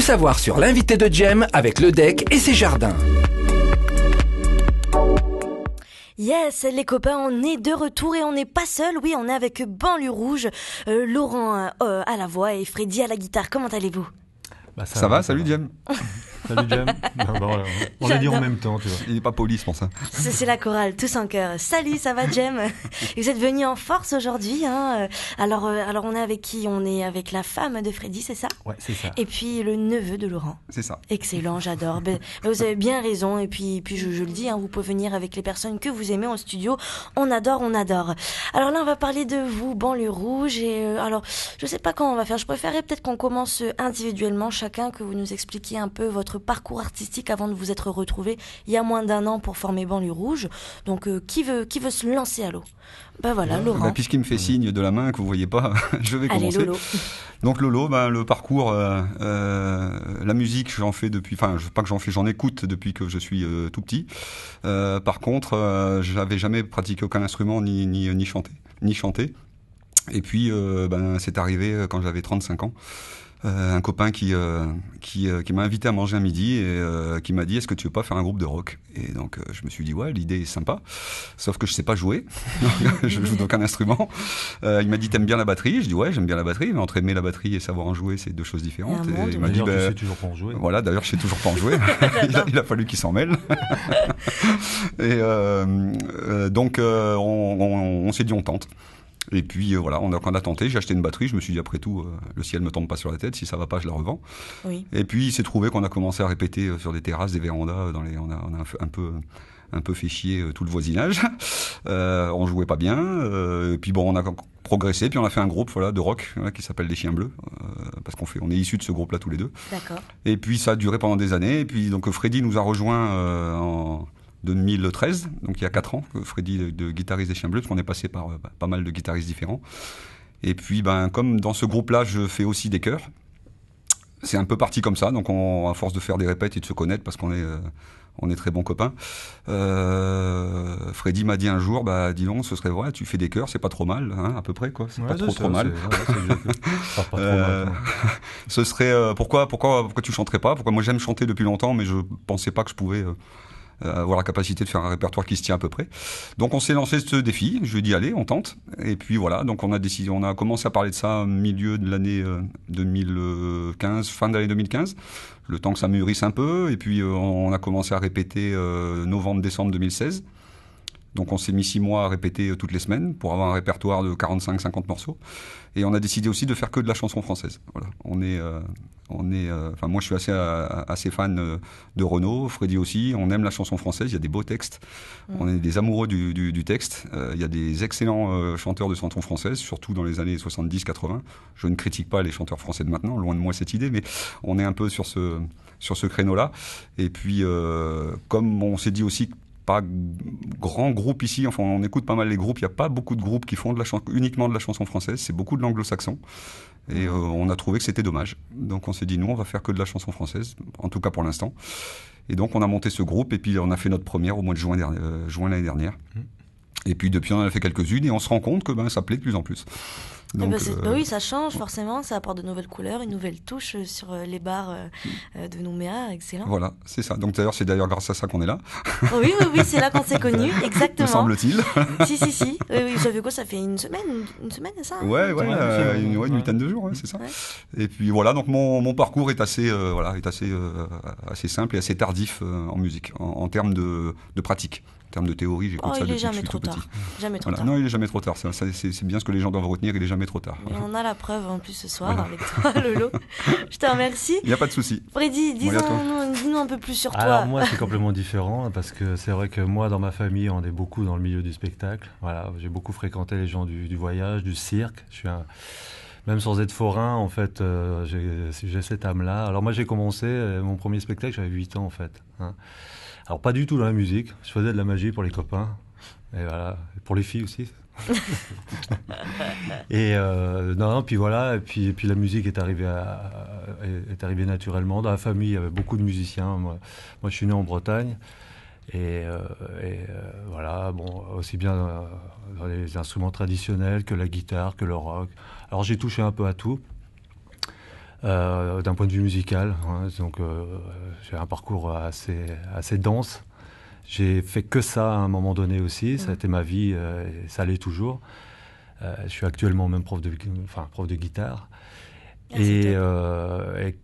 Tout savoir sur l'invité de Jem avec le deck et ses jardins. Yes, les copains, on est de retour et on n'est pas seul. Oui, on est avec Banlieue Rouge, Laurent à la voix et Freddy à la guitare. Comment allez-vous ? Ça va, salut Jem. Salut Jem. Voilà. On l'a dit en même temps, tu vois. Il n'est pas poli pour ça. C'est la chorale, tous en chœur. Salut, ça va Jem ? Vous êtes venus en force aujourd'hui, hein ? Alors on est avec qui ? On est avec la femme de Freddy, c'est ça ? Ouais, c'est ça. Et puis le neveu de Laurent. C'est ça. Excellent, j'adore. Vous avez bien raison. Et puis je le dis, hein, vous pouvez venir avec les personnes que vous aimez en studio. On adore. Alors là, on va parler de vous, Banlieue Rouge. Et alors, je sais pas comment on va faire. Je préférerais peut-être qu'on commence individuellement, chacun, que vous nous expliquiez un peu votre parcours artistique avant de vous être retrouvés il y a moins d'1 an pour former Banlieue Rouge. Donc, qui veut se lancer à l'eau ? Voilà, Laurent. Puisqu'il me fait signe de la main que vous voyez pas, je vais commencer. Allez, Lolo. Donc Lolo, le parcours, la musique, j'en fais depuis, j'en écoute depuis que je suis tout petit. Par contre, j'avais jamais pratiqué aucun instrument ni chanté. Et puis, c'est arrivé quand j'avais 35 ans. Un copain qui m'a invité à manger un midi et qui m'a dit est-ce que tu veux pas faire un groupe de rock ? Et donc je me suis dit ouais, l'idée est sympa, sauf que je sais pas jouer, je joue d'aucun instrument. Il m'a dit t'aimes bien la batterie ? Je dis ouais, j'aime bien la batterie, mais entre aimer la batterie et savoir en jouer c'est deux choses différentes. Et il m'a dit tu sais toujours pas en jouer. Voilà, d'ailleurs je sais toujours pas en jouer. il a fallu qu'il s'en mêle. Et donc on s'est dit on tente. Et puis voilà, quand on a tenté, j'ai acheté une batterie, je me suis dit après tout, le ciel me tombe pas sur la tête, si ça va pas, je la revends. Oui. Et puis il s'est trouvé qu'on a commencé à répéter sur des terrasses, des vérandas, on a un peu fait chier tout le voisinage. On jouait pas bien, et puis bon, on a progressé, puis on a fait un groupe de rock qui s'appelle Les Chiens Bleus, parce on est issus de ce groupe-là tous les deux. D'accord. Et puis ça a duré pendant des années, et puis donc Freddy nous a rejoints en 2013, donc il y a 4 ans, Freddy de guitariste des Chiens Bleus, parce qu'on est passé par pas mal de guitaristes différents. Et puis, comme dans ce groupe-là, je fais aussi des chœurs. C'est un peu parti comme ça, donc à force de faire des répètes et de se connaître, parce qu'on est très bons copains. Freddy m'a dit un jour, dis donc, ce serait vrai, tu fais des chœurs, c'est pas trop mal, hein, à peu près, quoi. C'est pas trop mal. Pas trop mal. Ce serait, pourquoi tu chanterais pas ? Pourquoi moi j'aime chanter depuis longtemps, mais je pensais pas que je pouvais avoir la capacité de faire un répertoire qui se tient à peu près. Donc on s'est lancé ce défi, je lui ai dit allez, on tente. Et puis voilà, donc on a commencé à parler de ça au milieu de l'année 2015, fin de l'année 2015, le temps que ça mûrisse un peu, et puis on a commencé à répéter novembre-décembre 2016. Donc on s'est mis 6 mois à répéter toutes les semaines pour avoir un répertoire de 45-50 morceaux. Et on a décidé aussi de faire que de la chanson française. Voilà. Moi je suis assez fan de Renaud, Freddy aussi. On aime la chanson française, il y a des beaux textes. On est des amoureux du texte. Il y a des excellents chanteurs de chansons françaises, surtout dans les années 70-80. Je ne critique pas les chanteurs français de maintenant, loin de moi cette idée, mais on est un peu sur ce créneau-là. Et puis, comme on s'est dit aussi pas grand groupe ici, enfin on écoute pas mal les groupes, il n'y a pas beaucoup de groupes qui font uniquement de la chanson française, c'est beaucoup de l'anglo-saxon, et on a trouvé que c'était dommage. Donc on s'est dit, nous on va faire que de la chanson française, en tout cas pour l'instant. Et donc on a monté ce groupe, et puis on a fait notre première au mois de juin l'année dernière. Et puis depuis on en a fait quelques-unes, et on se rend compte que ça plaît de plus en plus. Donc, oui, ça change forcément, ça apporte de nouvelles couleurs, une nouvelle touche sur les bars de Nouméa, excellent. Voilà, c'est ça. Donc c'est d'ailleurs grâce à ça qu'on est là. Oui, c'est là qu'on s'est connus, exactement. Me semble-t-il. Si. Oui, ça fait quoi ? Ça fait une semaine, ça ? Ouais, une vingtaine de jours, c'est ça. Ouais. Et puis voilà, donc mon parcours est assez simple et assez tardif en musique, en termes de pratique. En termes de théorie, j'écoute ça depuis que je suis tout petit. Jamais trop tard. Non, il est jamais trop tard. C'est bien ce que les gens doivent retenir, il est jamais trop tard. Et on a la preuve en plus ce soir avec toi, Lolo. Je te remercie. Il n'y a pas de souci. Freddy, dis-nous un peu plus sur toi. Alors moi, c'est complètement différent parce que c'est vrai que moi, dans ma famille, on est beaucoup dans le milieu du spectacle. Voilà, j'ai beaucoup fréquenté les gens du voyage, du cirque. Même sans être forain, en fait, j'ai cette âme-là. Alors moi, j'ai commencé mon premier spectacle, j'avais 8 ans en fait. Alors pas du tout dans la musique, je faisais de la magie pour les copains, et voilà, pour les filles aussi. Et puis voilà, et puis la musique est arrivée naturellement. Dans la famille, il y avait beaucoup de musiciens. Moi je suis né en Bretagne, et voilà, bon, aussi bien dans les instruments traditionnels que la guitare, que le rock. Alors j'ai touché un peu à tout. d'un point de vue musical. Hein. Donc j'ai un parcours assez dense. J'ai fait que ça à un moment donné aussi. Ça a été ma vie et ça l'est toujours. Je suis actuellement même prof de guitare. Et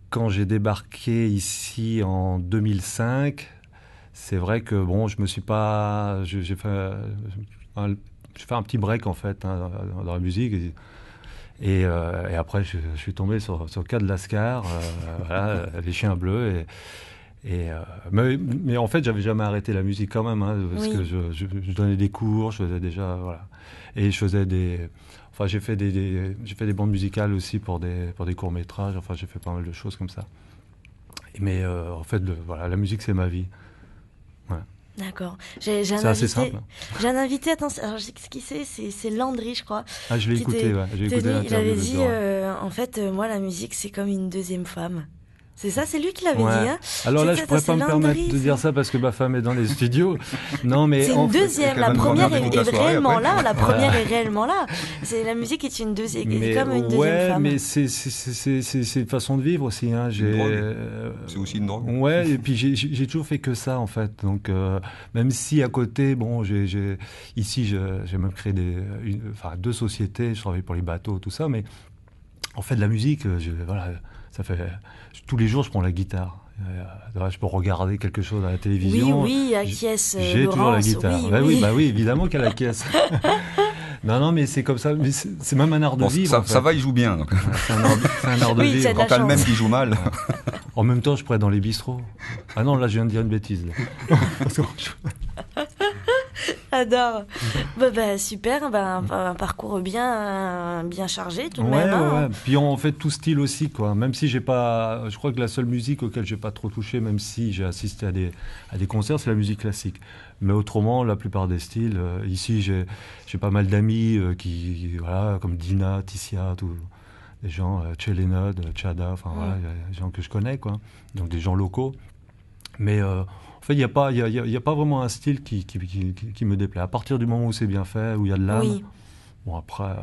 quand j'ai débarqué ici en 2005, c'est vrai que bon, je me suis pas, j'ai fait un petit break en fait dans la musique. Et après, je suis tombé sur le cas de Lascar, voilà, les chiens bleus. Mais en fait, j'avais jamais arrêté la musique quand même, hein, parce que je donnais des cours, je faisais déjà, voilà, et je faisais j'ai fait des bandes musicales aussi pour des courts métrages. Enfin, j'ai fait pas mal de choses comme ça. Mais en fait, voilà, la musique c'est ma vie. Ouais. D'accord. C'est assez simple. J'ai un invité, attention, alors je sais ce qui c'est Landry, je crois. Ah, je l'ai écouté, ouais. J'ai écouté l'interview. Il avait dit, en fait, moi, la musique, c'est comme une deuxième femme. C'est ça, c'est lui qui l'avait dit. Hein. Alors là, je pourrais pas me permettre de dire ça parce que ma femme est dans les studios. Non, mais c'est une deuxième. La première est réellement là. La première voilà. est réellement là. C'est la musique est une deuxième, comme une deuxième femme. Mais c'est une façon de vivre aussi. Hein. C'est aussi une drogue. Ouais, et puis j'ai toujours fait que ça en fait. Donc même si à côté, bon, ici j'ai même créé deux sociétés. Je travaille pour les bateaux, tout ça, mais en fait de la musique, voilà. Ça fait tous les jours je prends la guitare. Je peux regarder quelque chose à la télévision. Oui, acquiesce. J'ai toujours la guitare. Oui, évidemment qu'elle acquiesce. non, mais c'est comme ça. Mais c'est même un art de vivre. Ça va, il joue bien. Donc. C'est un art de vivre. Quand t'as le même qui joue mal. En même temps, je pourrais être dans les bistrots. Ah non, là, je viens de dire une bêtise. J'adore. Super, un parcours bien chargé tout de même. Ouais. Puis on fait tout style aussi, quoi. Même si j'ai pas, je crois que la seule musique auquel j'ai pas trop touché, même si j'ai assisté à des concerts, c'est la musique classique. Mais autrement, la plupart des styles. Ici, j'ai pas mal d'amis voilà, comme Dina, Tissia, des gens, Chelenod, Chada, enfin voilà, des gens que je connais, quoi. Donc des gens locaux. Mais en fait, il n'y a pas vraiment un style qui me déplaît. À partir du moment où c'est bien fait, où il y a de l'âme. Oui. Bon, après.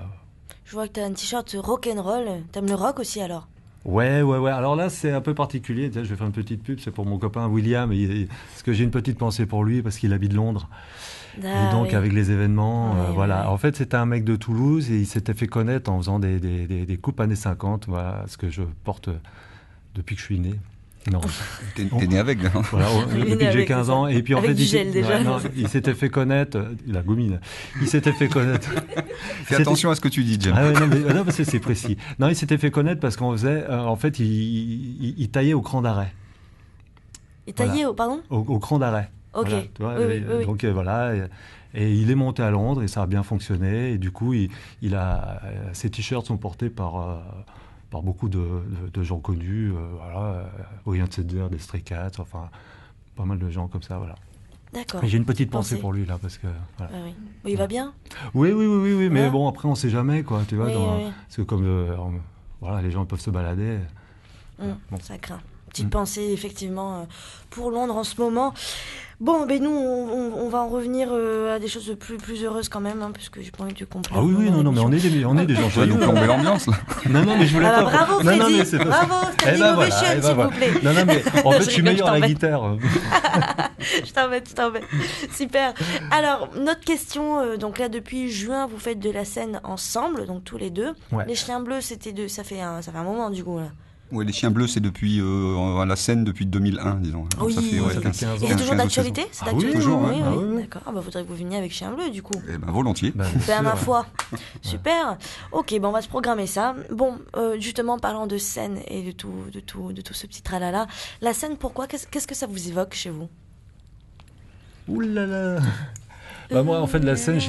Je vois que tu as un t-shirt rock'n'roll. T'aimes le rock aussi alors? Ouais. Alors là, c'est un peu particulier. Je vais faire une petite pub. C'est pour mon copain William. Parce que j'ai une petite pensée pour lui, parce qu'il habite Londres. Et donc, avec les événements, voilà. En fait, c'était un mec de Toulouse et il s'était fait connaître en faisant des coupes années 50. Voilà, ce que je porte depuis que je suis né. Non. T'es né avec, hein. Voilà, depuis que j'ai 15 ans. Et puis en avec fait, du gel, déjà. Il s'était fait connaître, la goumine. Il s'était fait connaître. Fais attention à ce que tu dis, Jim. Non, parce que c'est précis. Non, il s'était fait connaître parce qu'on faisait, en fait, il taillait au cran d'arrêt. Il taillait voilà. Au cran d'arrêt. Ok. Voilà, tu vois, oui. Donc voilà. Et il est monté à Londres et ça a bien fonctionné. Et du coup, ses t-shirts sont portés par beaucoup de gens connus, voilà, Orient Cedar, des Stray Cats, enfin, pas mal de gens comme ça, voilà. D'accord. Et j'ai une petite pensée pour lui, là, parce que... Voilà. Ah oui. Il va bien? Oui, mais bon, après, on sait jamais, quoi, tu vois, oui. parce que comme, voilà, les gens peuvent se balader. Bon. Ça craint. Petite pensée, effectivement, pour Londres en ce moment. Bon, nous, on va en revenir à des choses plus heureuses quand même, hein, puisque j'ai pas envie de comprendre. Ah oui, non, mais on est des gens Tu vas nous plomber l'ambiance, là. Non, mais je voulais pas... Bravo, Freddy, bravo, Freddy Novation, s'il vous plaît. Non, mais en fait, je suis meilleur à la guitare. Je t'embête. Super. Alors, notre question, donc là, depuis juin, vous faites de la scène ensemble, donc tous les deux. Ouais. Les Chiens Bleus, ça fait un moment, du coup, là. Oui, les Chiens Bleus, c'est depuis la scène depuis 2001, disons. Oui, ça fait 15 ans. Et c'est toujours d'actualité? C'est d'actualité? toujours, oui. ouais. D'accord. Faudrait que vous veniez avec Chiens Bleus, du coup. Eh ben, volontiers. Ma foi. Super. Ok, on va se programmer ça. Bon, justement, parlant de scène et de tout ce petit tralala, la scène, pourquoi? Qu'est-ce que ça vous évoque chez vous? Ouh là là. Moi, en fait, la scène,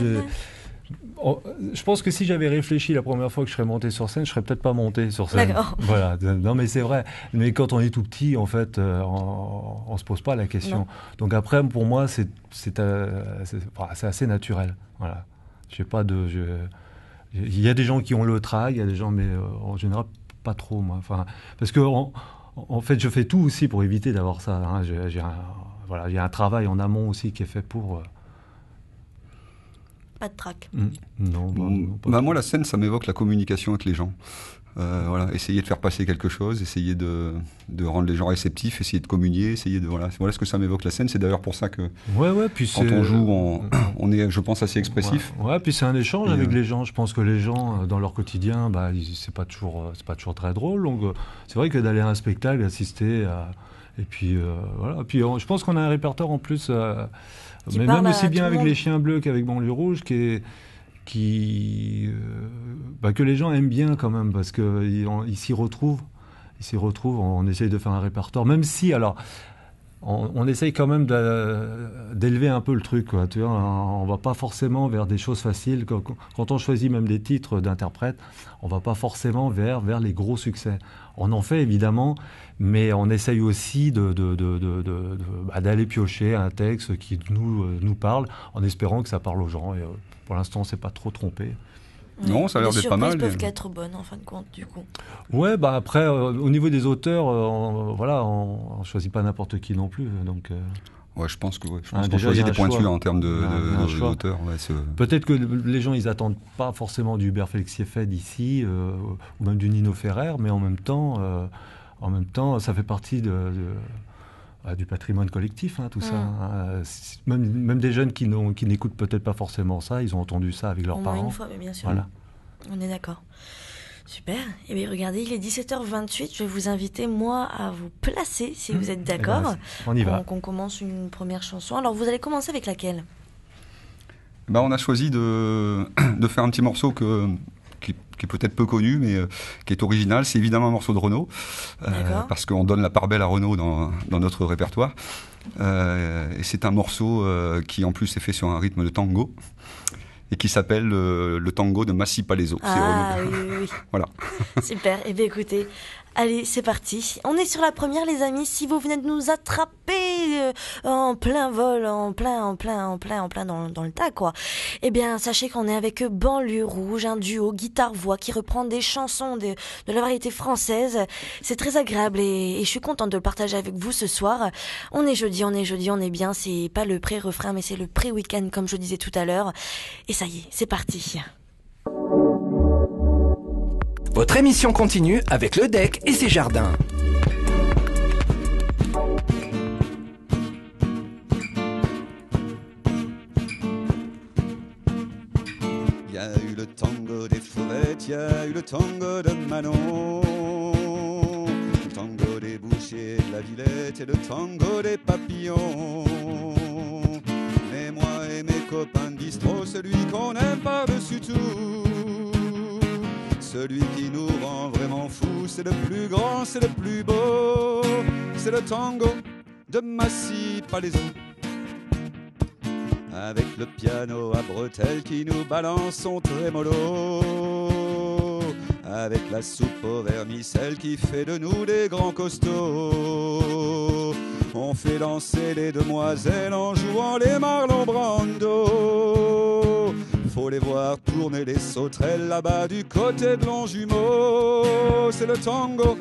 je pense que si j'avais réfléchi la première fois que je serais monté sur scène, je serais peut-être pas monté sur scène. D'accord. Voilà. Non, mais c'est vrai. Mais quand on est tout petit, en fait, on se pose pas la question. Non. Donc après, pour moi, c'est assez naturel. Voilà. Il y a des gens qui ont le trac, il y a des gens, mais en général, pas trop, moi. Enfin, parce que en fait, je fais tout aussi pour éviter d'avoir ça. Hein. Il y a un travail en amont aussi qui est fait pour. Pas de trac. Non, pas moi, la scène, ça m'évoque la communication avec les gens. Voilà, essayer de faire passer quelque chose, essayer de rendre les gens réceptifs, essayer de communier, essayer de voilà ce que ça m'évoque la scène. C'est d'ailleurs pour ça que puis quand on joue, on est, je pense, assez expressif. Ouais, puis c'est un échange avec les gens. Je pense que les gens dans leur quotidien, c'est pas toujours très drôle. Donc c'est vrai que d'aller à un spectacle, assister à et puis voilà. Puis je pense qu'on a un répertoire en plus, mais même aussi bien avec les Chiens Bleus qu'avec Banlieue Rouge, que les gens aiment bien quand même, parce qu'ils s'y retrouvent. On essaye de faire un répertoire, même si, alors, on essaye quand même d'élever un peu le truc, quoi. Tu vois, on va pas forcément vers des choses faciles. Quand on choisit même des titres d'interprètes, on va pas forcément vers les gros succès. On en fait évidemment, mais on essaye aussi d'aller piocher un texte qui nous parle, en espérant que ça parle aux gens. Et pour l'instant, on s'est pas trop trompé. Non, ça a l'air d'être pas mal. Les surprises peuvent qu'être bonnes, en fin de compte, du coup. Ouais, après, au niveau des auteurs, on choisit pas n'importe qui non plus, donc... Ouais, je pense qu'on choisit des pointures en termes d'auteurs. Ouais, peut-être que les gens, ils attendent pas forcément du Hubert Félix-Sieffert d'ici, ou même du Nino Ferrer, mais en même temps, ça fait partie du patrimoine collectif, tout ça. Même des jeunes qui n'écoutent peut-être pas forcément ça, ils ont entendu ça avec leurs parents. Une fois, mais bien sûr. Voilà. On est d'accord. Super. Et bien regardez, il est 17h28. Je vais vous inviter, moi, à vous placer, si vous êtes d'accord. On y va. Donc on commence une première chanson. Alors vous allez commencer avec laquelle ? On a choisi de faire un petit morceau qui est peut-être peu connu, mais qui est original. C'est évidemment un morceau de Renaud, parce qu'on donne la part belle à Renaud dans notre répertoire. Et c'est un morceau qui en plus est fait sur un rythme de tango, et qui s'appelle le tango de Massi Palaiso. Ah oui. Voilà. Super. Eh bien écoutez, allez, c'est parti. On est sur la première, les amis. Si vous venez de nous attraper en plein vol, en plein dans le tas, quoi. Eh bien, sachez qu'on est avec Banlieue Rouge, un duo guitare-voix qui reprend des chansons de la variété française. C'est très agréable et je suis contente de le partager avec vous ce soir. On est jeudi, on est bien. C'est pas le pré-refrain, mais c'est le pré-week-end, comme je disais tout à l'heure. Et ça y est, c'est parti. Votre émission continue avec le DEC et ses jardins. Il y a eu le tango des Fourettes, il y a eu le tango de Manon, le tango des bouchers de la Villette et le tango des papillons. Mais moi et mes copains de bistrot, celui qu'on aime par-dessus tout, celui qui nous rend vraiment fous, c'est le plus grand, c'est le plus beau, c'est le tango de Massi Palaiso. Avec le piano à bretelles qui nous balance son trémolo, avec la soupe au vermicelle qui fait de nous des grands costauds. On fait danser les demoiselles en jouant les Marlon Brando. Faut les voir tourner les sauterelles là-bas du côté de Longjumeau. C'est le tango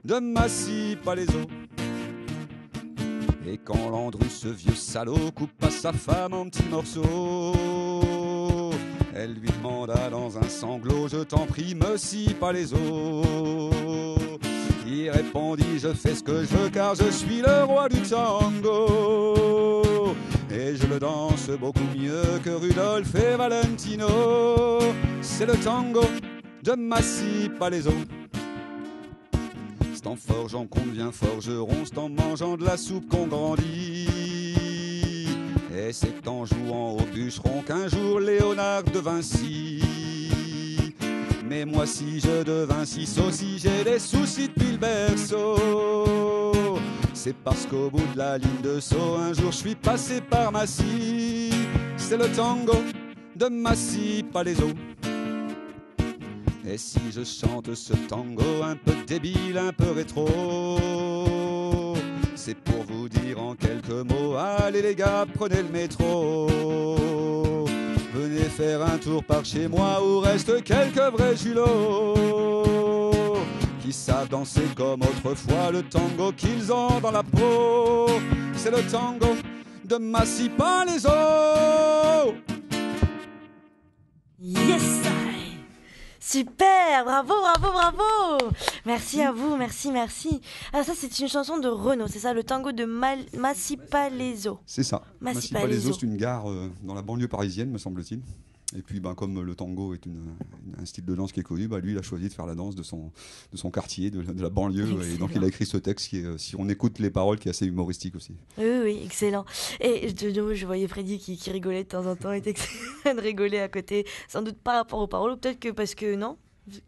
de Massi Palaiso. Et quand Landru, ce vieux salaud, coupe à sa femme en petits morceaux, elle lui demanda dans un sanglot: je t'en prie, me scie pas les os. Il répondit: je fais ce que je veux car je suis le roi du tango. Et je le danse beaucoup mieux que Rudolph et Valentino. C'est le tango de Massi Palaiso. C'est en forgeant qu'on devient forgeron, c'est en mangeant de la soupe qu'on grandit. Et c'est en jouant au bûcheron qu'un jour Léonard devint si. Mais moi si je devins si sot, si j'ai des soucis depuis le berceau, c'est parce qu'au bout de la ligne de saut, un jour je suis passé par Massy. C'est le tango de Massi Palaiso. Et si je chante ce tango un peu débile, un peu rétro, c'est pour vous dire en quelques mots: allez les gars, prenez le métro. Venez faire un tour par chez moi où restent quelques vrais julots qui savent danser comme autrefois le tango qu'ils ont dans la peau. C'est le tango de Massi Palaiso. Yes! Super, bravo, bravo, bravo. Merci à vous, merci, merci. Alors ça, c'est une chanson de Renaud, c'est ça, le tango de Massipalezo. C'est ça. Massipalezo. Massipalezo, c'est une gare dans la banlieue parisienne, me semble-t-il. Et puis, comme le tango est un style de danse qui est connu, lui, il a choisi de faire la danse de son quartier, de la banlieue. Excellent. Et donc, il a écrit ce texte qui est, si on écoute les paroles, qui est assez humoristique aussi. Oui, excellent. Et je voyais Freddy qui rigolait de temps en temps, était en train de rigoler à côté, sans doute par rapport aux paroles, ou peut-être que parce que non.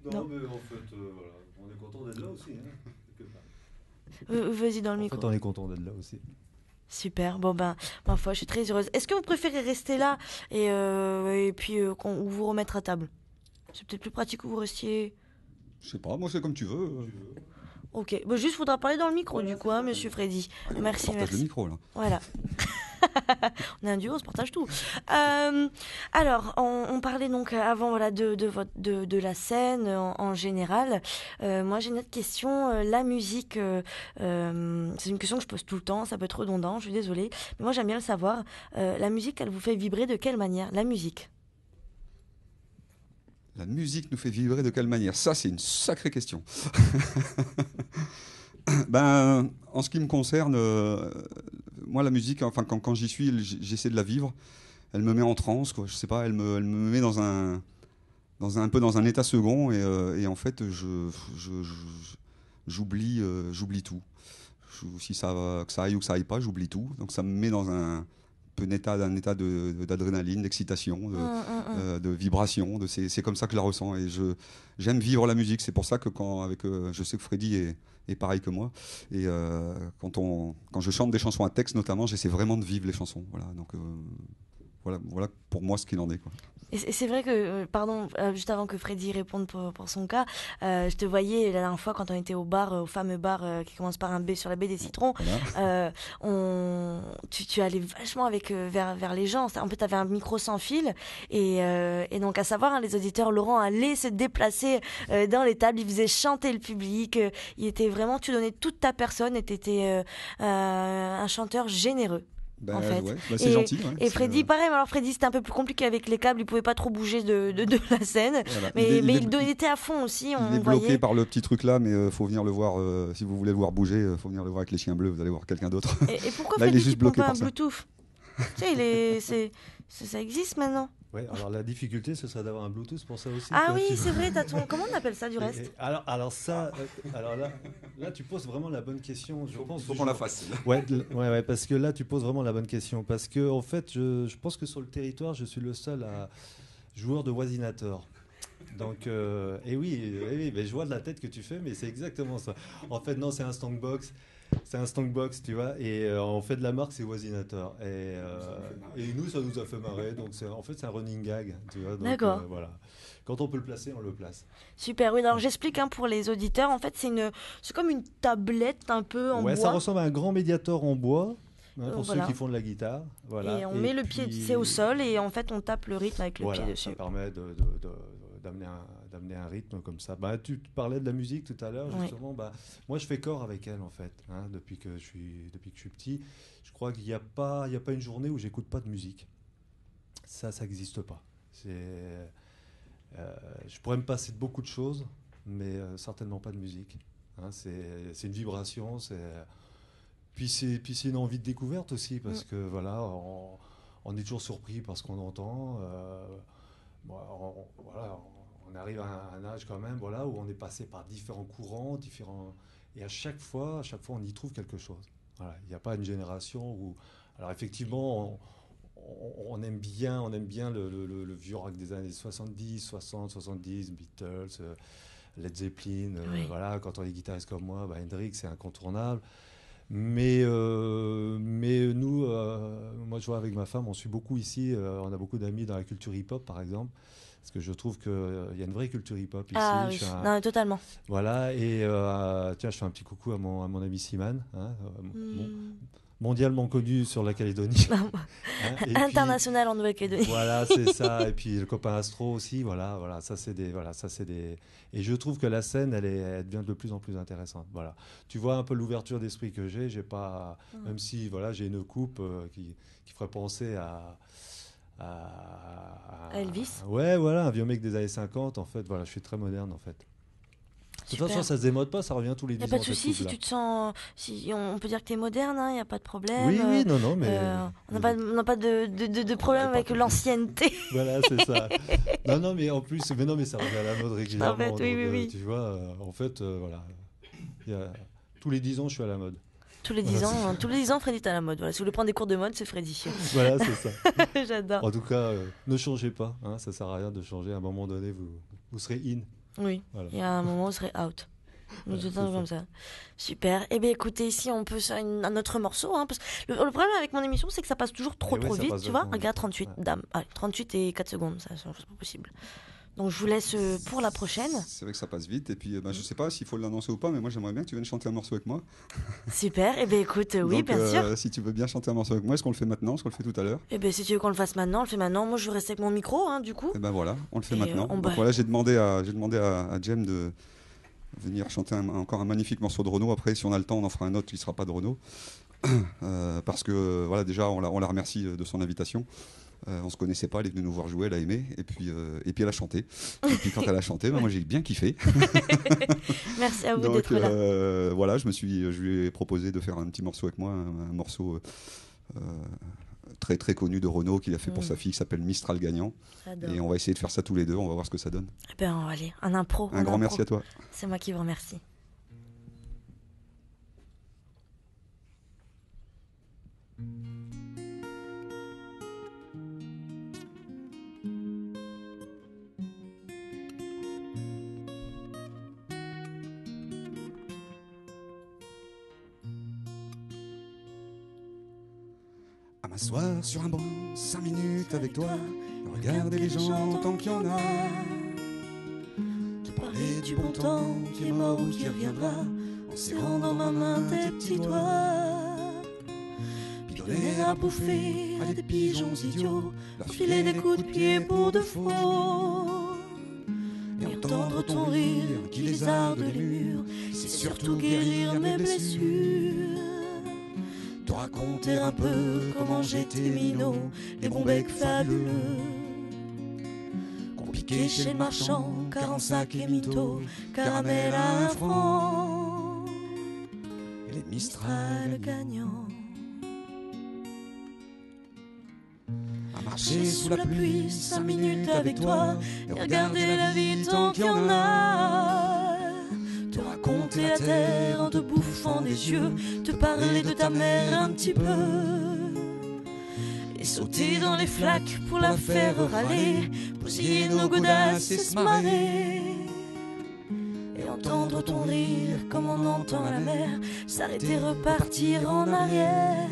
Non, mais en fait, voilà, on est content d'être là aussi. Vas-y dans le micro. En fait, on est content d'être là aussi. Super, bon ma foi, je suis très heureuse. Est-ce que vous préférez rester là et puis ou vous remettre à table? C'est peut-être plus pratique que vous restiez... Je sais pas, moi c'est comme tu veux. Ok, juste faudra parler dans le micro du coup, hein, monsieur Freddy. Merci, Partage merci. le micro là. Voilà. On est un duo, on se partage tout. Alors, on parlait donc avant de la scène en général. Moi, j'ai une autre question. La musique, c'est une question que je pose tout le temps. Ça peut être redondant, je suis désolée. Mais moi, j'aime bien le savoir. La musique, elle vous fait vibrer de quelle manière? La musique. La musique nous fait vibrer de quelle manière? Ça, c'est une sacrée question. En ce qui me concerne, moi, la musique, enfin, quand j'y suis, j'essaie de la vivre. Elle me met en transe, quoi. Je sais pas, elle me met dans un peu dans un état second, et en fait, j'oublie tout. Si ça aille ou que ça aille pas, j'oublie tout. Donc, ça me met dans un état d'adrénaline, d'excitation, de vibration. C'est comme ça que je la ressens. Et j'aime vivre la musique. C'est pour ça que je sais que Freddy est pareil que moi. Et quand je chante des chansons à texte, notamment, j'essaie vraiment de vivre les chansons. Voilà. Donc voilà pour moi ce qu'il en est, quoi. Et c'est vrai que, pardon, juste avant que Freddy réponde pour son cas, je te voyais la dernière fois quand on était au fameux bar qui commence par un B sur la baie des Citrons. Voilà. Tu allais vachement vers les gens. En fait, tu avais un micro sans fil. Et donc, à savoir, les auditeurs, Laurent allait se déplacer dans les tables. Il faisait chanter le public. Tu donnais toute ta personne et tu étais un chanteur généreux. En fait. Ouais, c'est gentil. Ouais. Et Freddy, pareil, mais alors Freddy c'était un peu plus compliqué avec les câbles, il pouvait pas trop bouger de la scène, voilà. mais il était à fond aussi. Il est bloqué par le petit truc là, mais faut venir le voir, si vous voulez le voir bouger, faut venir le voir avec les chiens bleus, vous allez voir quelqu'un d'autre. Et pourquoi là, Freddy il est juste bloqué pas par un ça. Bluetooth? Tu sais, ça existe maintenant. Ouais, alors la difficulté, ce serait d'avoir un Bluetooth pour ça aussi. Ah oui, c'est vrai, comment on appelle ça du reste? Alors là, tu poses vraiment la bonne question. Je pense faut qu'on la fasse. Ouais, parce que là, tu poses vraiment la bonne question. Parce que, en fait, je pense que sur le territoire, je suis le seul joueur de Voisinator. Donc, oui, mais je vois de la tête que tu fais, mais c'est exactement ça. En fait, non, c'est un Stonkbox. C'est un Stonkbox, tu vois, et en fait, la marque, c'est Voisinator. Et nous, ça nous a fait marrer. Donc, c'est un running gag, tu vois. Donc, d'accord. Voilà. Quand on peut le placer, on le place. Super, oui. Alors, j'explique pour les auditeurs. En fait, c'est comme une tablette un peu en bois. Ouais, ça ressemble à un grand Médiator en bois. Pour voilà. ceux qui font de la guitare. Voilà. Et on met le pied au sol et en fait, on tape le rythme avec le pied dessus. Ça permet d'amener un rythme comme ça. Tu parlais de la musique tout à l'heure, justement. Oui. Moi, je fais corps avec elle, en fait, depuis que je suis petit. Je crois qu'il n'y a pas une journée où j'écoute pas de musique. Ça n'existe pas. Je pourrais me passer de beaucoup de choses, mais certainement pas de musique. C'est une vibration, Puis c'est une envie de découverte aussi, parce que voilà, on est toujours surpris par ce qu'on entend. On arrive à un âge quand même, voilà, où on est passé par différents courants, et à chaque fois, on y trouve quelque chose. Voilà, il n'y a pas une génération où, alors effectivement, on aime bien le vieux rock des années 70, 60, 70, Beatles, Led Zeppelin, oui. Voilà, quand on est guitariste comme moi, Hendrix, c'est incontournable. Mais nous, moi je vois avec ma femme, on suit beaucoup ici, on a beaucoup d'amis dans la culture hip-hop par exemple, parce que je trouve qu'il y a une vraie culture hip-hop ici. Ah oui, non, totalement. Voilà, et tiens, je fais un petit coucou à mon ami Siman, mondialement connu sur la Calédonie. International en Nouvelle-Calédonie. Voilà, c'est ça. Et puis le copain Astro aussi, voilà, ça c'est des. Et je trouve que la scène, elle devient de plus en plus intéressante. Voilà. Tu vois un peu l'ouverture d'esprit que j'ai pas, même si voilà, j'ai une coupe qui ferait penser à À Elvis. Ouais, voilà, un vieux mec des années 50. En fait, voilà, je suis très moderne en fait. De toute Super. façon, ça se démode pas, ça revient tous les 10 Y a ans. pas de cette souci si coupe-là. tu te sens. Si on peut dire que t'es moderne, hein, y a pas de problème. Oui, non, mais. On n'a pas de problème pas avec de- l'ancienneté. Voilà, c'est ça. non, mais en plus, ça revient à la mode régulièrement. En fait, oui, donc, oui. Tu vois, en fait, voilà. Tous les 10 ans, je suis à la mode. Tous les 10 ans, hein, tous les 10 ans, Freddy est à la mode. Voilà, si vous voulez prendre des cours de mode, c'est Freddy. Voilà, c'est ça. J'adore. En tout cas, ne changez pas. Hein, ça sert à rien de changer. À un moment donné, vous serez in. Oui, Voilà. il y a un moment où on serait out. Nous Ouais, tout c'est comme ça. Super. Eh bien, écoutez, ici, on peut faire un autre morceau. Hein, parce que le problème avec mon émission, c'est que ça passe toujours trop Et ouais, ça vite. passe Tu vois, vachement regarde, vite. 38, Ouais. dame. Allez, 38 et 4 secondes, ça, c'est pas possible. Donc, je vous laisse pour la prochaine. C'est vrai que ça passe vite. Et puis, je sais pas s'il faut l'annoncer ou pas, mais moi, j'aimerais bien que tu viennes chanter un morceau avec moi. Super. Eh bien, écoute, oui, Donc, bien sûr. si tu veux bien chanter un morceau avec moi, est-ce qu'on le fait maintenant? Est-ce qu'on le fait tout à l'heure? Eh bien, si tu veux qu'on le fasse maintenant, on le fait maintenant. Moi, je veux rester avec mon micro, hein, du coup. Et ben voilà, on le fait Et, maintenant. on Donc bat. voilà, j'ai demandé à Jem de venir chanter encore un magnifique morceau de Renaud. Après, si on a le temps, on en fera un autre qui ne sera pas de Renaud. Parce que voilà, déjà, on la remercie de son invitation. On se connaissait pas, elle est venue nous voir jouer, elle a aimé, et puis elle a chanté. Et puis quand elle a chanté, moi j'ai bien kiffé. Merci à vous Donc d'être là. voilà, je lui ai proposé de faire un petit morceau avec moi, un morceau très très connu de Renaud qu'il a fait pour sa fille, qui s'appelle Mistral Gagnant. J'adore. Et on va essayer de faire ça tous les deux, on va voir ce que ça donne. Eh bien, on va aller. Un impro. Un grand merci à toi. C'est moi qui vous remercie. À m'asseoir sur un banc, 5 minutes avec toi, regarder les gens tant qu'il y en a. Te parler du bon temps qui est mort ou qui reviendra, en serrant dans ma main tes petits doigts. Puis donner à bouffer à des pigeons idiots, leur filer des coups de pied pour de faux. Et entendre ton rire qui lézarde les murs, c'est surtout guérir mes blessures. Te raconter un peu comment j'étais minot, les bons becs fabuleux. Compliqué chez le marchand, car en sac et mytho, caramel à 1 franc. Et les Mistral gagnants. À marcher sous la pluie, 5 minutes avec toi, et regarder la vie tant qu'il y en a. Te raconter la terre en te bouffant des yeux, te parler de ta mère un petit peu. Et sauter dans les flaques pour la faire râler, bousiller nos godasses et se marrer. Et entendre ton rire comme on entend la mer, s'arrêter, repartir en arrière.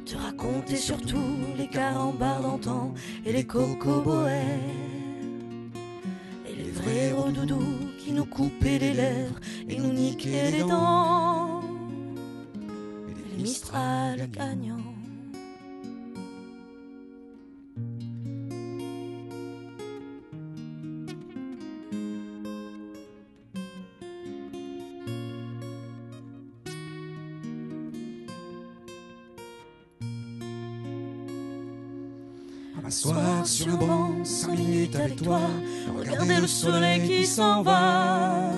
Te raconter surtout les carambars d'antan et les cocoboères. Et les vrais redoudous qui nous coupaient les lèvres et nous niquaient les dents. Et les Mistral gagnants. À m'asseoir sur un banc, 5 minutes avec toi, regarder le soleil qui s'en va.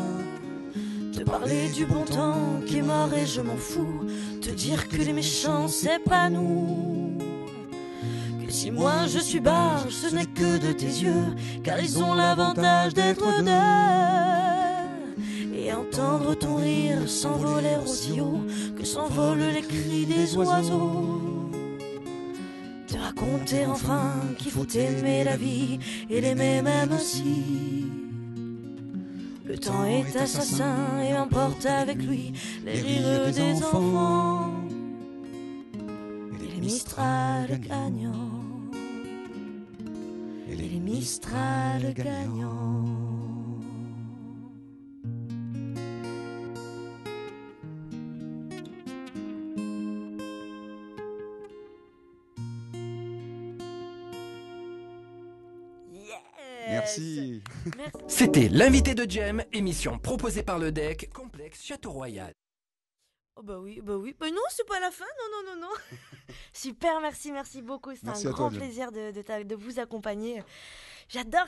Te parler du bon temps qui est mort et je m'en fous. Te dire que les méchants c'est pas nous. Que si moi je suis barge, ce n'est que de tes yeux, car ils ont l'avantage d'être deux. Et entendre ton rire s'envoler aussi haut que s'envolent les cris des oiseaux. Te raconter enfin qu'il faut aimer la vie et l'aimer même aussi. Le temps est assassin et emporte avec lui les rires des enfants. Et les Mistral gagnants. Et les Mistral gagnants. Merci. Merci. C'était l'invité de Jem, émission proposée par le DEC, complexe Château Royal. Oh bah oui. Bah non, c'est pas la fin, non. Super, merci beaucoup. C'était Merci un à toi, grand Jen. plaisir de vous accompagner. J'adore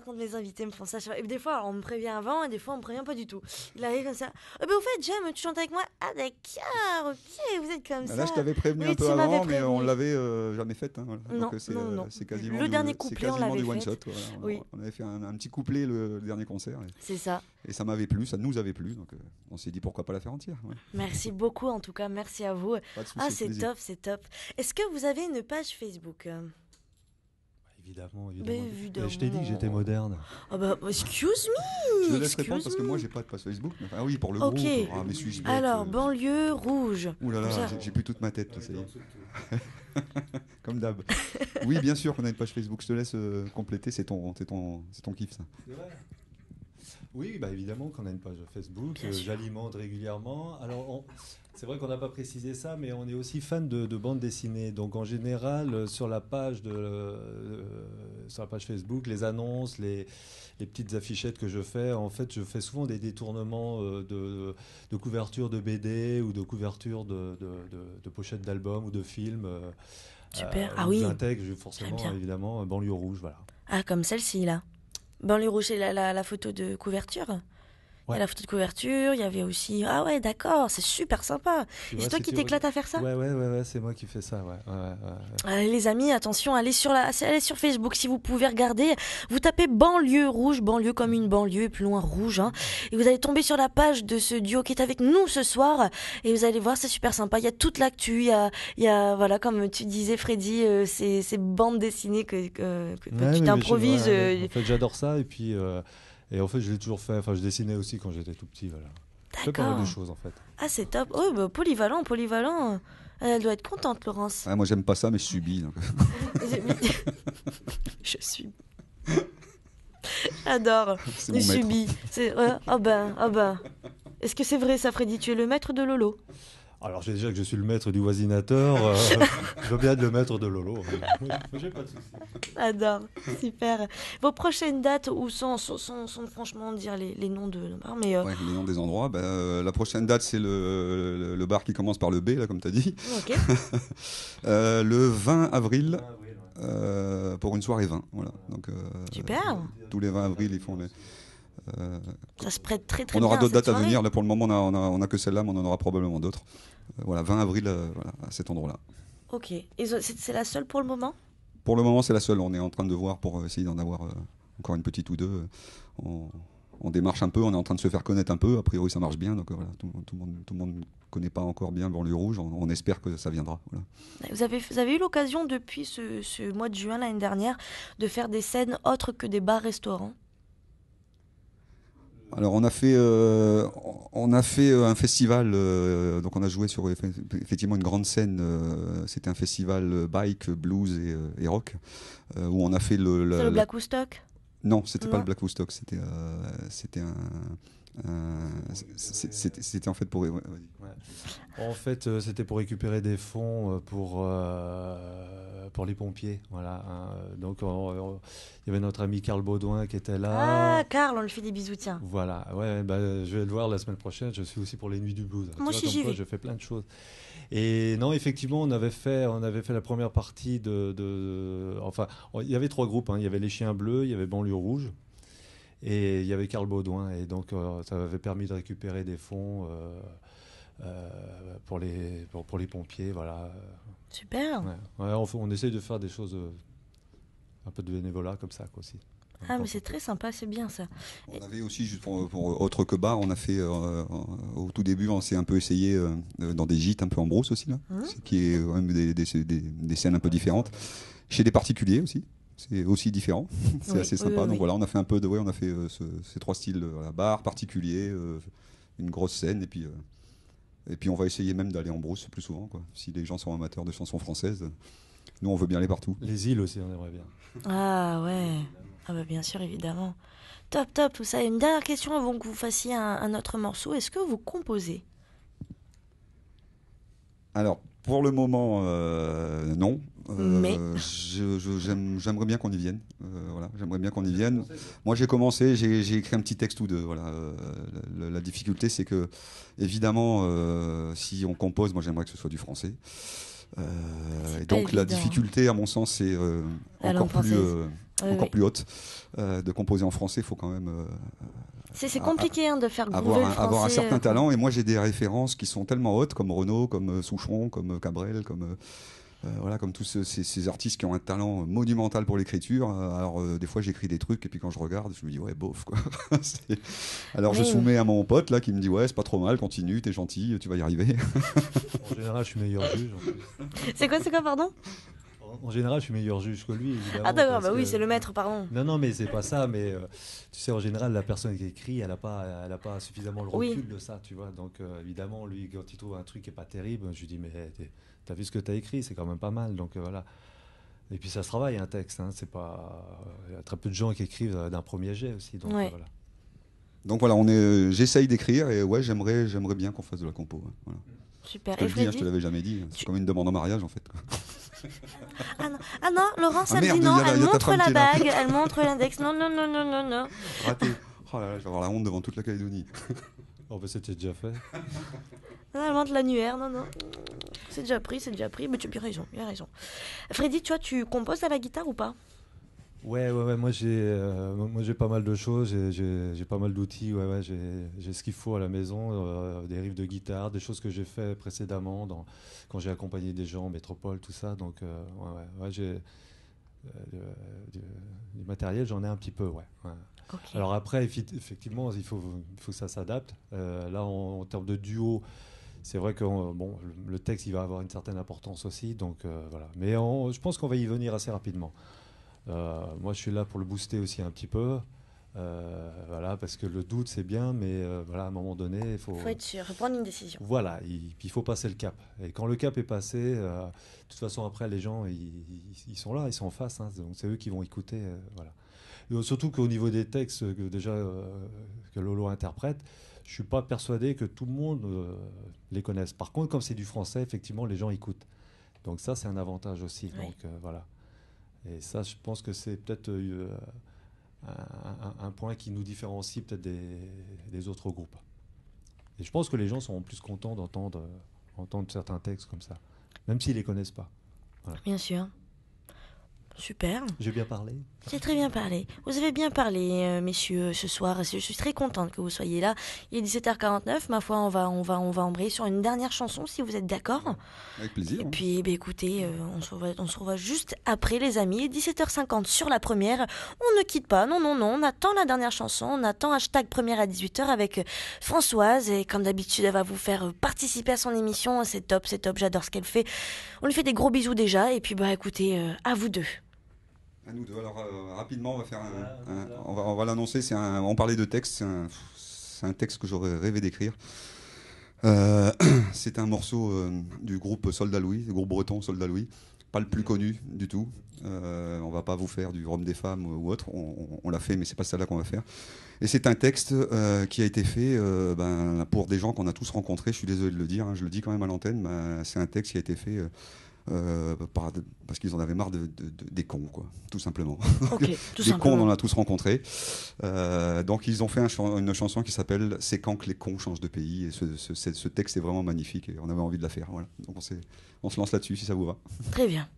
quand mes invités me font ça. Et des fois, on me prévient avant et des fois, on me prévient pas du tout. Il arrive comme ça. Au fait, Jem, tu chantes avec moi? Ah d'accord, ok, vous êtes comme ça. Là, je t'avais prévenu Oui, un peu tu m'avais avant, mais on prévenu. l'avait jamais faite. Hein, voilà. Non, Donc, non. c'est quasiment Le dernier couplet, on l'avait du one fait. shot. Voilà. Oui. On avait fait un petit couplet le dernier concert. C'est ça. Et ça m'avait plu, ça nous avait plu. Donc on s'est dit pourquoi pas la faire entière. Ouais. Merci beaucoup, en tout cas, merci à vous. Pas de souci, Ah, plaisir. c'est top. Est-ce que vous avez une page Facebook? Évidemment. évidemment. Je t'ai dit que j'étais moderne. Ah bah, excuse me. Je te laisse répondre excuse parce que me. moi j'ai pas de page Facebook. Ah oui, pour le Ok. groupe. Ah, mais suis-je bête, Alors, banlieue rouge. Ouh là Comme là, ça. j'ai plus toute ma tête, là, ça y est. Comme d'hab. Oui, bien sûr qu'on a une page Facebook. Je te laisse compléter. C'est ton kiff, ça. C'est vrai. Oui, bah évidemment qu'on a une page Facebook. Bien sûr. J'alimente régulièrement. Alors, c'est vrai qu'on n'a pas précisé ça, mais on est aussi fan de bande dessinée. Donc, en général, sur la page Facebook, les annonces, les petites affichettes que je fais, en fait, je fais souvent des détournements de couverture de BD ou de couverture de pochettes d'albums ou de films. Super. Où Oui. j'intègre forcément, Très bien. évidemment, Banlieue Rouge, voilà. Ah, comme celle-ci, là. Banlieue rouge, c'est la photo de couverture. Il y Ouais. a la photo de couverture, il y avait aussi... Ah ouais, d'accord, c'est super sympa. Tu Et vois, c'est toi si qui tu t'éclates à faire ça? Ouais, c'est moi qui fais ça, ouais. Allez, les amis, attention, allez sur Facebook si vous pouvez regarder. Vous tapez banlieue rouge, banlieue comme une banlieue, plus loin rouge, hein, et vous allez tomber sur la page de ce duo qui est avec nous ce soir. Et vous allez voir, c'est super sympa. Il y a toute l'actu, il y a voilà, comme tu disais, Freddy, ces bandes dessinées que Ouais, tu mais t'improvises. en fait, j'adore ça, et puis en fait, je l'ai toujours fait. Enfin, je dessinais aussi quand j'étais tout petit, voilà. Je fais pas mal D'accord. de choses, en fait. Ah, c'est top. Oh, bah, polyvalent. Elle doit être contente, Laurence. Ah, moi j'aime pas ça, mais je subis. Donc. Je suis. J'adore. C'est mon Je maître. subis. Ah ben. Est-ce que c'est vrai ça, Freddy? Tu es le maître de Lolo. Alors, j'ai déjà que je suis le maître du voisinateur. Je veux bien être le maître de Lolo. Moi, j'ai pas de soucis. J'adore. Super. Vos prochaines dates, où sont franchement dire les noms de... Mais, Ouais, les noms des endroits. La prochaine date, c'est le bar qui commence par le B, là, comme tu as dit. ok. Le 20 avril, Ah, oui, ouais. pour une soirée 20. Voilà. Donc, Super. tous les 20 avril, ils font les. Ça se prête très On bien. aura d'autres cette dates à soirée. venir. Là, pour le moment, on a que celle-là, mais on en aura probablement d'autres. Voilà, 20 avril, voilà, à cet endroit-là. Ok. Et c'est la seule pour le moment? Pour le moment, c'est la seule. On est en train de voir pour essayer d'en avoir encore une petite ou deux. On démarche un peu, on est en train de se faire connaître un peu. A priori, ça marche bien. Donc voilà, tout le monde ne connaît pas encore bien Banlieue Rouge. On espère que ça viendra. Voilà. Vous avez eu l'occasion depuis ce mois de juin l'année dernière de faire des scènes autres que des bars-restaurants? Alors on a fait un festival, donc on a joué sur effectivement une grande scène. C'était un festival bike, blues et rock, où on a fait C'est le la- Black Woodstock? Non, c'était pas Non. le Black Woodstock, c'était c'était en fait pour. Ouais. En fait, c'était pour récupérer des fonds pour les pompiers. Voilà. Hein. Donc, il y avait notre ami Carl Baudouin qui était là. Ah, Karl, on lui fait des bisous, tiens. Voilà. Ouais, je vais le voir la semaine prochaine. Je suis aussi pour les Nuits du Blues. Moi Tu aussi, vois, j'y comme quoi, vais. je fais plein de choses. Et non, effectivement, on avait fait la première partie enfin, il y avait 3 groupes. Hein. Il y avait les Chiens Bleus, il y avait Banlieue Rouge. Et il y avait Carl Baudouin, et donc ça avait permis de récupérer des fonds pour les pompiers, voilà. Super. Ouais. Ouais, on essaye de faire des choses, un peu de bénévolat comme ça, quoi, aussi. Ah, mais c'est très sympa, c'est bien ça. On avait aussi, juste pour autre que bar, on a fait au tout début, on s'est un peu essayé dans des gîtes un peu en brousse aussi, là, qui est quand même des scènes un peu différentes. Chez des particuliers aussi. C'est aussi différent, c'est Oui, assez oui, sympa. oui, Donc oui. voilà, on a fait un peu on a fait ces 3 styles, bar, particulier, une grosse scène, et puis on va essayer même d'aller en brousse plus souvent, quoi. Si les gens sont amateurs de chansons françaises, nous on veut bien aller partout. Les îles aussi, on aimerait bien. Ah ouais. Ah bah bien sûr, évidemment. Top, top, tout ça. Et une dernière question avant que vous fassiez un autre morceau. Est-ce que vous composez? Alors, pour le moment, non. Mais j'aimerais bien qu'on y vienne. Voilà, j'aimerais bien qu'on y vienne. Moi, j'ai commencé, j'ai écrit un petit texte ou deux. Voilà. La difficulté, c'est que, évidemment, si on compose, moi, j'aimerais que ce soit du français. Et donc, la difficulté, à mon sens, c'est encore plus haute. De composer en français, il faut quand même c'est compliqué de faire groover le français. Avoir un certain talent. Et moi, j'ai des références qui sont tellement hautes, comme Renaud, comme Souchon, comme Cabrel, comme tous ces artistes qui ont un talent monumental pour l'écriture. Alors, des fois, j'écris des trucs, et puis quand je regarde, je me dis, ouais, bof, quoi. Alors, je soumets à mon pote, là, qui me dit, ouais, c'est pas trop mal, continue, t'es gentil, tu vas y arriver. En général, je suis meilleur juge. C'est quoi, pardon? En général, je suis meilleur juge que lui, évidemment. Ah d'accord, bah oui, c'est le maître, pardon. Non, mais c'est pas ça, mais tu sais, en général, la personne qui écrit, elle a pas suffisamment le recul de ça, tu vois. Donc, évidemment, lui, quand il trouve un truc qui est pas terrible, je lui dis, mais t'as vu ce que t'as écrit, c'est quand même pas mal, donc voilà. Et puis, ça se travaille, un texte, hein, c'est pas... Il y a très peu de gens qui écrivent d'un premier jet aussi, donc voilà. Donc voilà, j'essaye d'écrire, et ouais, j'aimerais bien qu'on fasse de la compo. Hein, voilà. Super. Je te le dis, je te l'avais jamais dit, c'est comme une demande en mariage, en fait. Ah non, Laurence, elle dit non, elle montre la bague, elle montre l'index. Non. Raté. Oh là là, je vais avoir la honte devant toute la Calédonie. Oh, bah c'était déjà fait. Non, elle montre l'annuaire, non. C'est déjà pris, mais tu as bien raison, Freddy, tu composes à la guitare ou pas? Ouais, moi j'ai pas mal de choses, j'ai pas mal d'outils, j'ai ce qu'il faut à la maison, des riffs de guitare, des choses que j'ai fait précédemment quand j'ai accompagné des gens en métropole, tout ça, donc j'ai du matériel, j'en ai un petit peu, Okay. Alors après, effectivement, il faut que ça s'adapte. Là, en termes de duo, c'est vrai que le texte il va avoir une certaine importance aussi, donc voilà. Mais je pense qu'on va y venir assez rapidement. Moi, je suis là pour le booster aussi un petit peu, parce que le doute c'est bien, mais à un moment donné, il faut être sûr, il faut prendre une décision. Voilà, il faut passer le cap. Et quand le cap est passé, de toute façon après les gens ils sont là, ils sont en face, hein, donc c'est eux qui vont écouter, voilà. Et surtout qu'au niveau des textes que Lolo interprète, je suis pas persuadé que tout le monde les connaisse. Par contre, comme c'est du français, effectivement, les gens écoutent. Donc ça, c'est un avantage aussi. Oui. Donc voilà. Et ça, je pense que c'est peut-être un point qui nous différencie peut-être des autres groupes. Et je pense que les gens sont plus contents d'entendre certains textes comme ça, même s'ils ne les connaissent pas. Voilà. Bien sûr. Super. J'ai bien parlé. J'ai très bien parlé. Vous avez bien parlé, messieurs, ce soir. Je suis très contente que vous soyez là. Il est 17h49. Ma foi, on va embrayer sur une dernière chanson, si vous êtes d'accord. Avec plaisir. Et puis, écoutez, on se revoit juste après, les amis. 17h50 sur la première. On ne quitte pas. Non. On attend la dernière chanson. On attend #première à 18h avec Françoise. Et comme d'habitude, elle va vous faire participer à son émission. C'est top. J'adore ce qu'elle fait. On lui fait des gros bisous déjà. Et puis, écoutez, à vous deux. À nous deux. Alors rapidement, on va faire on va l'annoncer. On parlait de texte. C'est un texte que j'aurais rêvé d'écrire. C'est un morceau du groupe Soldat Louis, du groupe breton Soldat Louis. Pas le plus connu du tout. On va pas vous faire du Rhum des femmes ou autre. On l'a fait, mais c'est pas celle-là qu'on va faire. Et c'est un texte qui a été fait pour des gens qu'on a tous rencontrés. Je suis désolé de le dire, hein, je le dis quand même à l'antenne. C'est un texte qui a été fait. Parce qu'ils en avaient marre des cons, quoi, tout simplement. Okay, des cons, on en a tous rencontrés. Donc ils ont fait une chanson qui s'appelle « C'est quand que les cons changent de pays ». Et ce texte est vraiment magnifique et on avait envie de la faire. Voilà. Donc on se lance là-dessus si ça vous va. Très bien.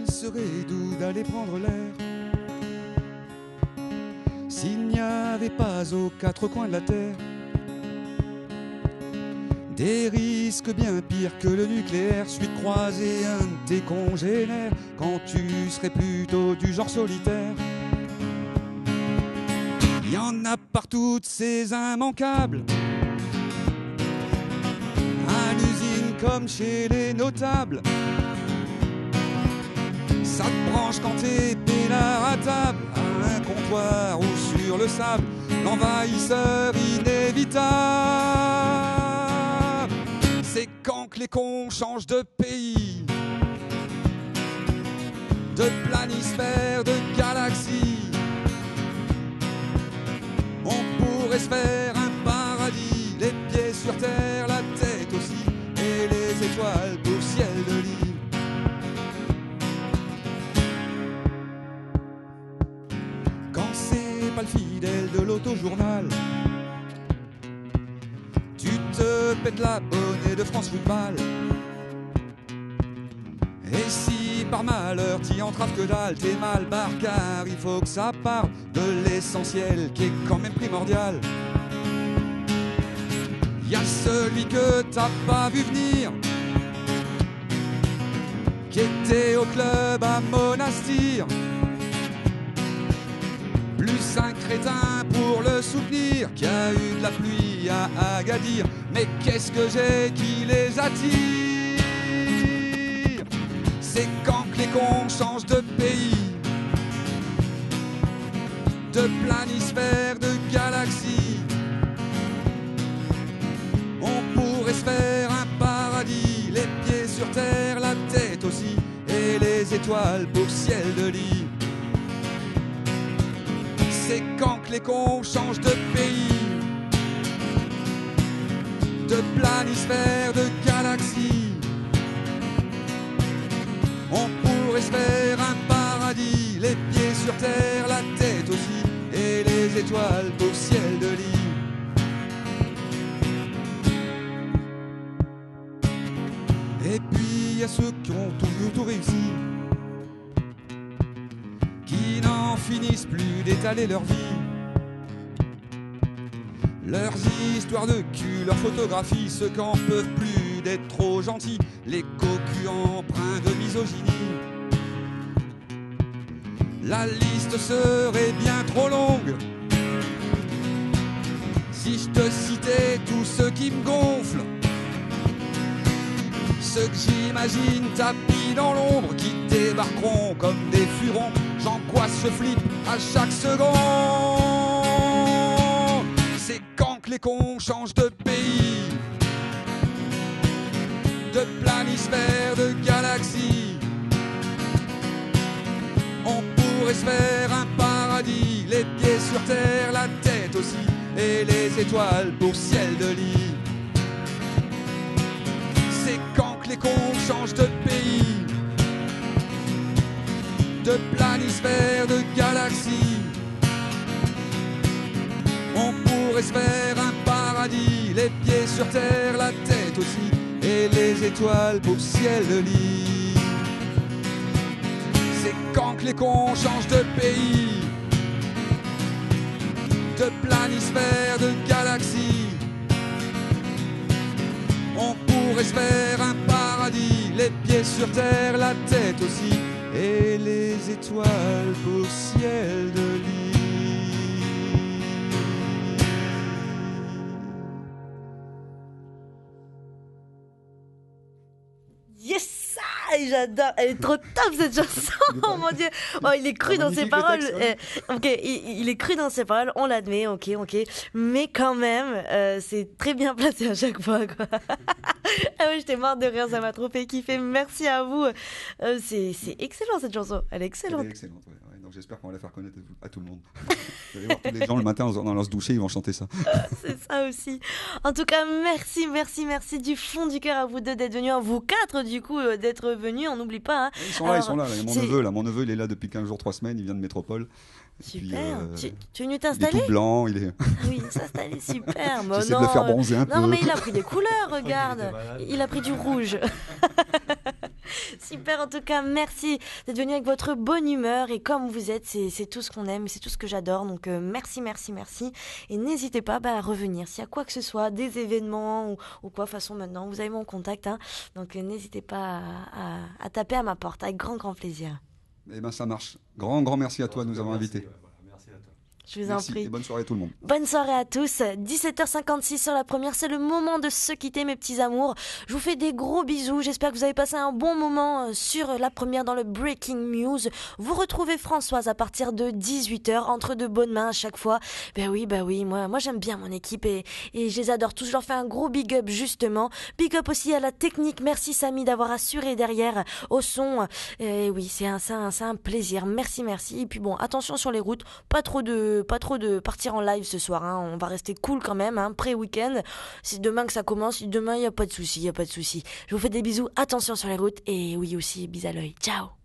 Serait doux d'aller prendre l'air s'il n'y avait pas aux quatre coins de la terre des risques bien pires que le nucléaire. Celui de croiser un de tes congénères quand tu serais plutôt du genre solitaire. Il y en a partout de ces immanquables, à l'usine comme chez les notables. Ça te branche quand t'es peinard à table, à un comptoir ou sur le sable, l'envahisseur inévitable. C'est quand que les cons changent de pays de planisphères, de galaxies. On pourrait se faire un paradis, les pieds sur terre, la tête aussi, et les étoiles pour ciel de lit. Quand c'est pas le fidèle de l'autojournal, tu te pètes l'abonné de France Football. Et si par malheur t'y entraves que dalle, t'es mal barre, car il faut que ça parle de l'essentiel qui est quand même primordial. Y a celui que t'as pas vu venir, qui était au club à Monastir, plus un crétin pour le soutenir, qui a eu de la pluie à Agadir. Mais qu'est-ce que j'ai qui les attire? C'est quand que les cons changent de pays, de planisphère, de galaxie. On pourrait se faire un paradis, les pieds sur terre, la tête aussi, et les étoiles pour ciel de lit. C'est quand que les cons changent de pays, de planisphère, de galaxie. On pourrait se faire un paradis, les pieds sur terre, la tête aussi, et les étoiles pour ciel de lit. Et puis il y a ceux qui ont tout réussi, qui n'en finissent plus d'étaler leur vie, leurs histoires de cul, leurs photographies, ceux qui en peuvent plus d'être trop gentils, les cocus empreints de misogynie. La liste serait bien trop longue si je te citais tous ceux qui me gonflent, ceux que j'imagine tapis dans l'ombre, qui débarqueront comme des furons. J'angoisse, je flippe à chaque seconde. C'est quand que les cons changent de pays, de planisphère, de galaxie. On pourrait se faire un paradis, les pieds sur terre, la tête aussi, et les étoiles pour ciel de lit. C'est quand que les cons changent de pays, de planisphère, de galaxie. On pourrait se faire un paradis, les pieds sur terre, la tête aussi, et les étoiles pour ciel de lit. C'est quand que les cons changent de pays, de planisphère, de galaxie. On pourrait se faire un paradis, les pieds sur terre, la tête aussi, et les étoiles pour ciel de lit. Yes! J'adore, elle est trop top cette chanson. Oh mon dieu, oh, il est cru dans ses paroles. Ok, il est cru dans ses paroles, on l'admet, ok, mais quand même, c'est très bien placé à chaque fois, quoi. Ah ouais, j'étais morte de rire, ça m'a trop fait kiffer. Merci à vous. C'est excellent cette chanson, elle est excellente. Elle est excellente, ouais. Donc j'espère qu'on va la faire connaître à tout le monde. Vous allez voir tous les gens le matin en allant se doucher, ils vont chanter ça. C'est ça aussi. En tout cas, merci du fond du cœur à vous deux d'être venus, à vous quatre du coup d'être venus. On n'oublie pas. Hein. Ils sont là, ils sont là. Il y a mon neveu, il est là depuis 15 jours, 3 semaines, il vient de Métropole. Super. Puis, tu es venu il est t'installer? tout blanc, il est. Oui, s'installer, super. J'essaie de le faire bronzer un peu. Non, mais il a pris des couleurs, regarde. Il a pris du rouge. Super, en tout cas, merci d'être venu avec votre bonne humeur. Et comme vous êtes, c'est tout ce qu'on aime, c'est tout ce que j'adore. Donc, merci. Et n'hésitez pas à revenir. S'il y a quoi que ce soit, des événements ou quoi, de toute façon, maintenant, vous avez mon contact. Hein. Donc, n'hésitez pas à taper à ma porte avec grand plaisir. Eh bien, ça marche. Grand merci à toi de nous avoir invités. Merci à toi. Je vous Merci en prie. et bonne soirée à tout le monde. Bonne soirée à tous. 17h56 sur la première, c'est le moment de se quitter mes petits amours. Je vous fais des gros bisous. J'espère que vous avez passé un bon moment sur la première dans le Breaking News. Vous retrouvez Françoise à partir de 18h entre de bonnes mains à chaque fois. Bah oui, moi j'aime bien mon équipe et je les adore tous. Je leur fais un gros big up justement. Big up aussi à la technique. Merci Samy d'avoir assuré derrière au son. Et oui, c'est un plaisir. Merci. Et puis bon, attention sur les routes, pas trop de partir en live ce soir, hein. On va rester cool quand même, hein, pré-week-end. C'est demain que ça commence, demain il y a pas de souci. Je vous fais des bisous, attention sur les routes et oui aussi, bis à l'œil. Ciao.